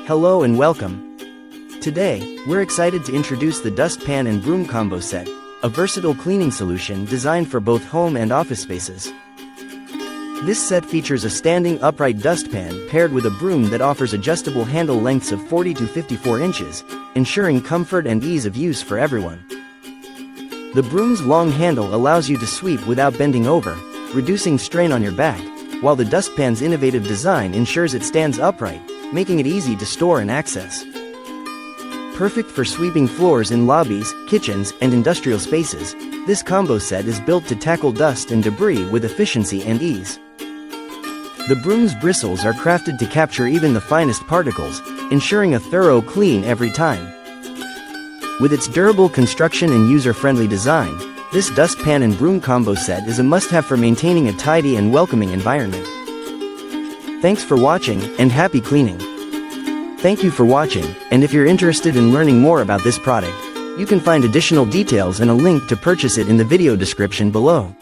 Hello and welcome. Today, we're excited to introduce the Dustpan and Broom combo set, a versatile cleaning solution designed for both home and office spaces. This set features a standing upright dustpan paired with a broom that offers adjustable handle lengths of 40 to 54 inches, ensuring comfort and ease of use for everyone. The broom's long handle allows you to sweep without bending over, reducing strain on your back, while the dustpan's innovative design ensures it stands upright, making it easy to store and access. Perfect for sweeping floors in lobbies, kitchens, and industrial spaces, this combo set is built to tackle dust and debris with efficiency and ease. The broom's bristles are crafted to capture even the finest particles, ensuring a thorough clean every time. With its durable construction and user-friendly design, this dustpan and broom combo set is a must-have for maintaining a tidy and welcoming environment. Thanks for watching, and happy cleaning! Thank you for watching, and if you're interested in learning more about this product, you can find additional details and a link to purchase it in the video description below.